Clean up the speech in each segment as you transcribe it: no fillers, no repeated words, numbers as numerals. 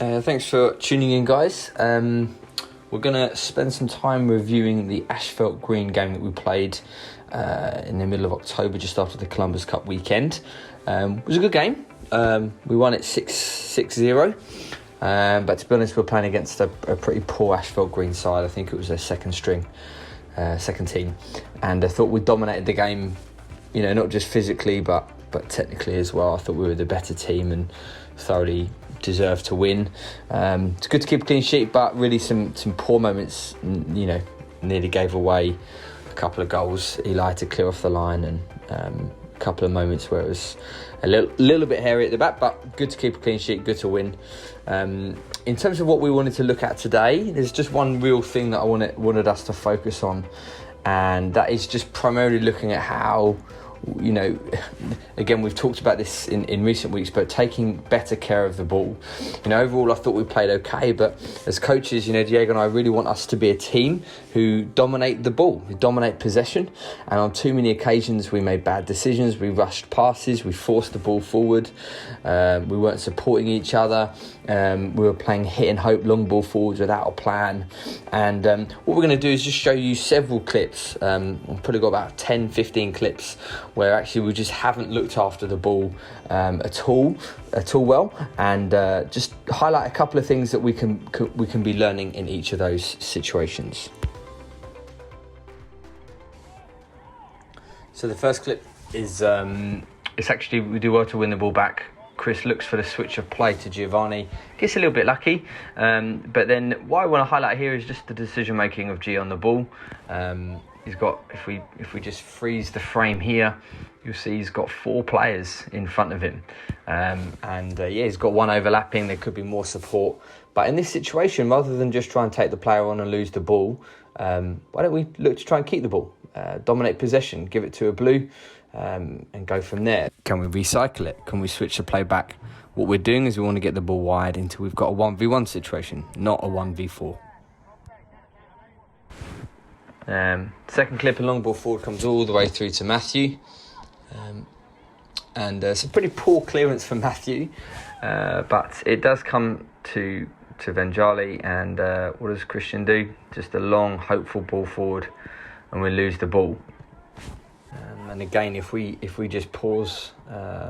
Thanks for tuning in, guys. We're going to spend some time reviewing the Asphalt Green game that we played in the middle of October, just after the Columbus Cup weekend. It was a good game. We won it 6-0. But to be honest, we're playing against a pretty poor Asphalt Green side. I think it was their second team. And I thought we dominated the game, not just physically, but technically as well. I thought we were the better team and thoroughly deserved to win. It's good to keep a clean sheet, but really some poor moments, nearly gave away a couple of goals. Eli to clear off the line, and a couple of moments where it was a little bit hairy at the back, but good to keep a clean sheet, good to win. In terms of what we wanted to look at today, there's just one real thing that I wanted us to focus on, and that is just primarily looking at how, again, we've talked about this in recent weeks, but taking better care of the ball. Overall, I thought we played okay, but as coaches, Diego and I really want us to be a team who dominate the ball, who dominate possession. And on too many occasions, we made bad decisions. We rushed passes. We forced the ball forward. We weren't supporting each other. We were playing hit and hope long ball forwards without a plan. And what we're going to do is just show you several clips. We've probably got about 10, 15 clips where actually we just haven't looked after the ball at all well, and just highlight a couple of things that we can be learning in each of those situations. So the first clip is it's actually, we do well to win the ball back. Chris looks for the switch of play to Giovanni, gets a little bit lucky, but then what I want to highlight here is just the decision making of G on the ball. He's got, if we just freeze the frame here, you'll see he's got 4 players in front of him, he's got one overlapping. There could be more support, but in this situation, rather than just try and take the player on and lose the ball, why don't we look to try and keep the ball, dominate possession, give it to a blue, and go from there. Can we recycle it? Can we switch the play back? What we're doing is we want to get the ball wide until we've got a 1v1 situation, not a 1v4. Second clip, a long ball forward comes all the way through to Matthew, and some pretty poor clearance from Matthew, but it does come to Vanjali, and what does Christian do? Just a long, hopeful ball forward, and we lose the ball. And again, if we just pause,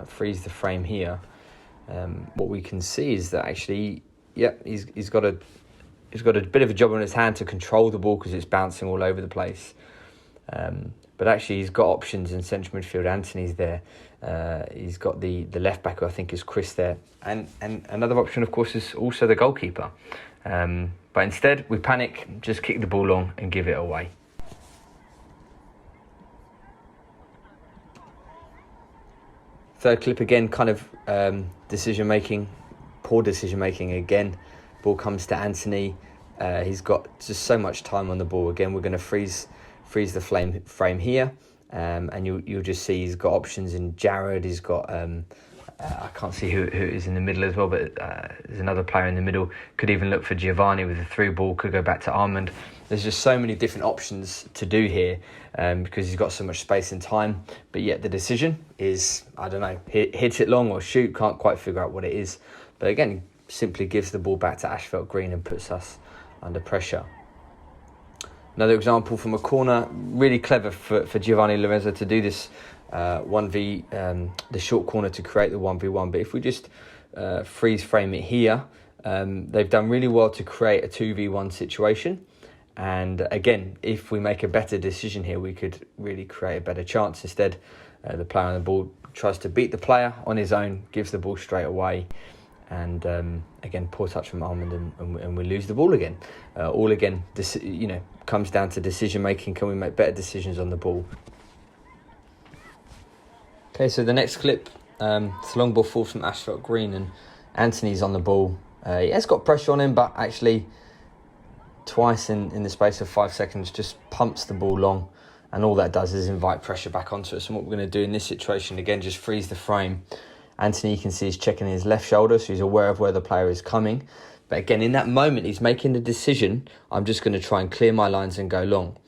freeze the frame here, what we can see is that actually, he's got a bit of a job on his hand to control the ball because it's bouncing all over the place. But actually, he's got options in central midfield. Anthony's there. He's got the left back, who I think is Chris, there. And another option, of course, is also the goalkeeper. But instead, we panic, just kick the ball long and give it away. Third clip, again, kind of poor decision making again. Ball comes to Anthony. He's got just so much time on the ball. Again, we're going to freeze the frame here, and you'll just see he's got options in Jared. He's got I can't see who is in the middle as well, but there's another player in the middle. Could even look for Giovanni with a through ball. Could go back to Armand. There's just so many different options to do here, because he's got so much space and time. But yet the decision is, I don't know, hit it long or shoot. Can't quite figure out what it is. But again, simply gives the ball back to Asphalt Green and puts us under pressure. Another example from a corner, really clever for Giovanni Lorenzo to do this 1v, the short corner to create the 1v1. But if we just freeze frame it here, they've done really well to create a 2v1 situation. And again, if we make a better decision here, we could really create a better chance. Instead, the player on the ball tries to beat the player on his own, gives the ball straight away. And again, poor touch from Armand, and we lose the ball again. All again, comes down to decision making. Can we make better decisions on the ball? Okay, so the next clip, it's a long ball forward from Asphalt Green, and Anthony's on the ball. He has got pressure on him, but actually twice in the space of 5 seconds just pumps the ball long, and all that does is invite pressure back onto us. And what we're going to do in this situation, again, just freeze the frame. Anthony, you can see, he's checking his left shoulder, so he's aware of where the player is coming. But again, in that moment, he's making the decision, I'm just going to try and clear my lines and go long.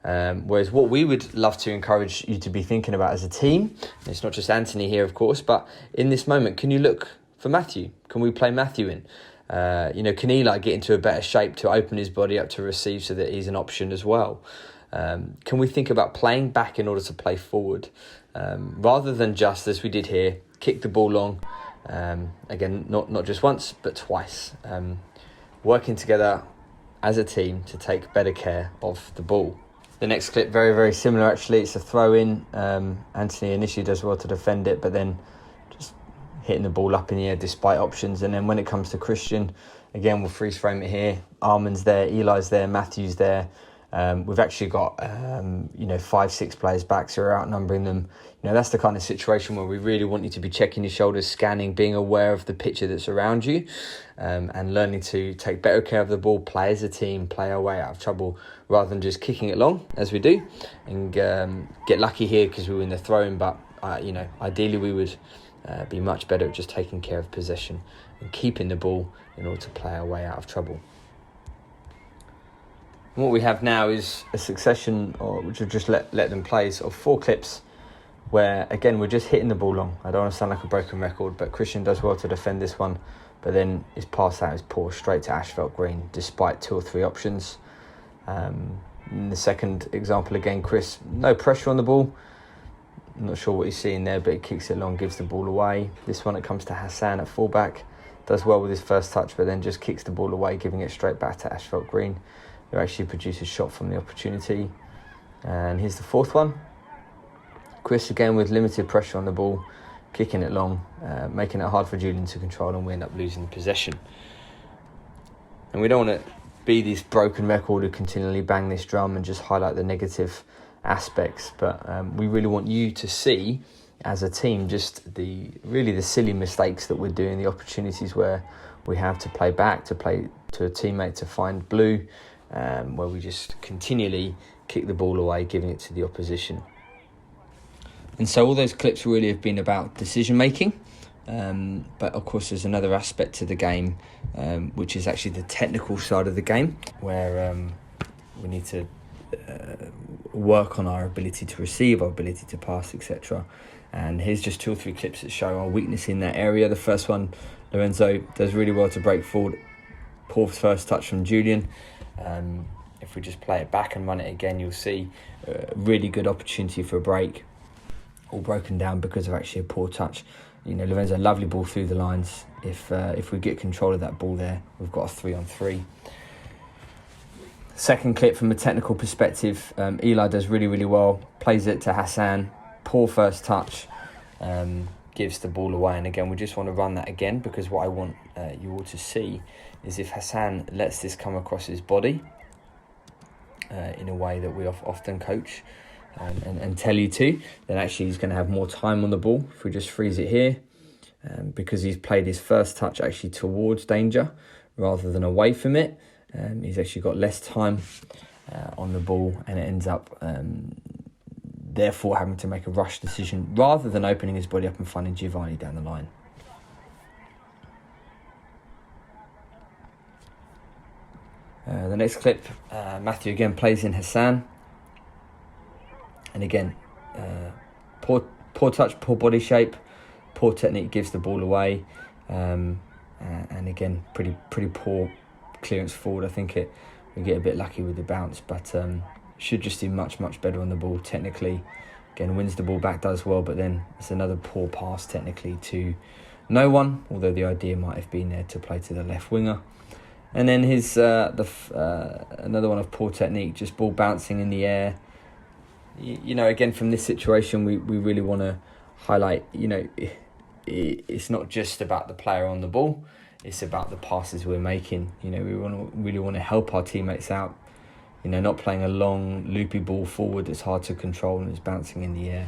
Whereas what we would love to encourage you to be thinking about as a team, and it's not just Anthony here, of course, but in this moment, can you look for Matthew? Can we play Matthew in? Can Eli get into a better shape to open his body up to receive so that he's an option as well? Can we think about playing back in order to play forward? Rather than just, as we did here, kick the ball long. Again, not just once, but twice. Working together as a team to take better care of the ball. The next clip, very, very similar actually. It's a throw-in. Anthony initially does well to defend it, but then just hitting the ball up in the air despite options. And then when it comes to Christian, again, we'll freeze frame it here. Arman's there, Eli's there, Matthew's there. We've actually got, 5-6 players back, so we're outnumbering them. That's the kind of situation where we really want you to be checking your shoulders, scanning, being aware of the picture that's around you, and learning to take better care of the ball, play as a team, play our way out of trouble, rather than just kicking it long, as we do, and get lucky here because we win the throw-in. But, ideally we would be much better at just taking care of possession and keeping the ball in order to play our way out of trouble. And what we have now is a succession, which will just let them play, of 4 clips where, again, we're just hitting the ball long. I don't want to sound like a broken record, but Christian does well to defend this one, but then his pass out is poor, straight to Asphalt Green, despite 2 or 3 options. In the second example, again, Chris, no pressure on the ball. I'm not sure what he's seeing there, but he kicks it long, gives the ball away. This one, it comes to Hassan at fullback, does well with his first touch, but then just kicks the ball away, giving it straight back to Asphalt Green, who actually produces a shot from the opportunity. And here's the fourth one. Chris, again, with limited pressure on the ball, kicking it long, making it hard for Julian to control, and we end up losing possession. And we don't want to be this broken record who continually bang this drum and just highlight the negative aspects, but we really want you to see, as a team, just the silly mistakes that we're doing, the opportunities where we have to play back, to play to a teammate, to find blue, where we just continually kick the ball away, giving it to the opposition. And so all those clips really have been about decision making, but of course there's another aspect to the game, which is actually the technical side of the game, where we need to work on our ability to receive, our ability to pass, etc. And here's just 2 or 3 clips that show our weakness in that area. The first one, Lorenzo does really well to break forward. Poor first touch from Julian. If we just play it back and run it again, you'll see a really good opportunity for a break, all broken down because of actually a poor touch. Lorenzo, lovely ball through the lines. If we get control of that ball there, we've got a 3-on-3. Second clip, from a technical perspective, Eli does really, really well, plays it to Hassan, poor first touch, gives the ball away. And again, we just want to run that again, because what I want you all to see is if Hassan lets this come across his body in a way that we often coach and tell you to, then actually he's going to have more time on the ball. If we just freeze it here, because he's played his first touch actually towards danger rather than away from it, he's actually got less time on the ball, and it ends up therefore having to make a rush decision rather than opening his body up and finding Giovanni down the line. The next clip, Matthew again plays in Hassan, and again poor touch, poor body shape, poor technique, gives the ball away, and again pretty poor clearance forward. I think we get a bit lucky with the bounce, but should just do much better on the ball technically. Again, wins the ball back, does well, but then it's another poor pass technically to no one, although the idea might have been there to play to the left winger. And then his another one of poor technique, just ball bouncing in the air. Again, from this situation, we really want to highlight, it's not just about the player on the ball, it's about the passes we're making. We really want to help our teammates out, not playing a long, loopy ball forward that's hard to control and is bouncing in the air.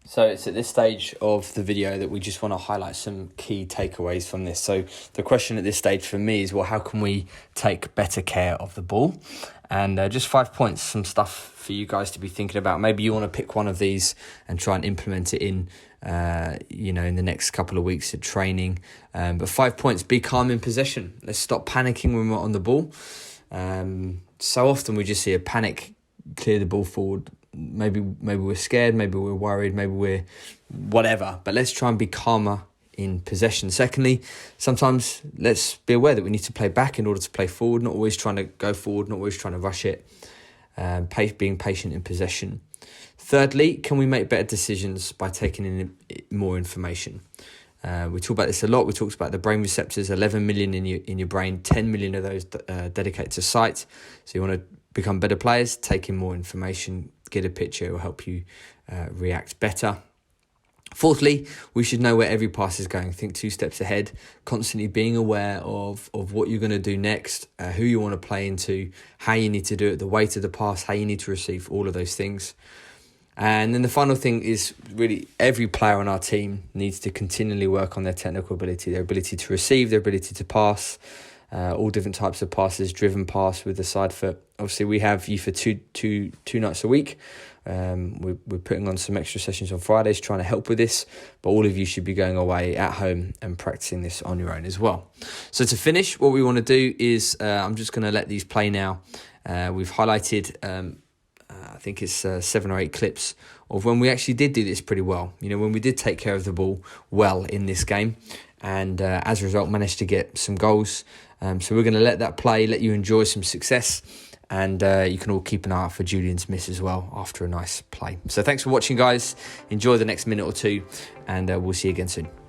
So it's at this stage of the video that we just want to highlight some key takeaways from this. So the question at this stage for me is, well, how can we take better care of the ball? And just 5 points, some stuff for you guys to be thinking about. Maybe you want to pick one of these and try and implement it in the next couple of weeks of training. But 5 points: be calm in possession. Let's stop panicking when we're on the ball. So often we just see a panic, clear the ball forward. Maybe we're scared, maybe we're worried, maybe we're whatever. But let's try and be calmer in possession. Secondly, sometimes let's be aware that we need to play back in order to play forward, not always trying to go forward, not always trying to rush it, being patient in possession. Thirdly, can we make better decisions by taking in more information? We talk about this a lot. We talked about the brain receptors, 11 million in your brain, 10 million of those dedicated to sight. So you want to become better players, take in more information, get a picture, it will help you react better. Fourthly, we should know where every pass is going. Think 2 steps ahead, constantly being aware of what you're going to do next, who you want to play into, how you need to do it, the weight of the pass, how you need to receive, all of those things. And then the final thing is really every player on our team needs to continually work on their technical ability, their ability to receive, their ability to pass, all different types of passes, driven pass with the side foot. Obviously, we have you for two nights a week. We're putting on some extra sessions on Fridays trying to help with this, but all of you should be going away at home and practicing this on your own as well. So to finish, what we want to do is I'm just going to let these play now. We've highlighted I think it's 7 or 8 clips of when we actually did do this pretty well. You know, when we did take care of the ball well in this game, and as a result managed to get some goals. So we're going to let that play, let you enjoy some success, and you can all keep an eye out for Julian's miss as well after a nice play. So thanks for watching, guys. Enjoy the next minute or two, and we'll see you again soon.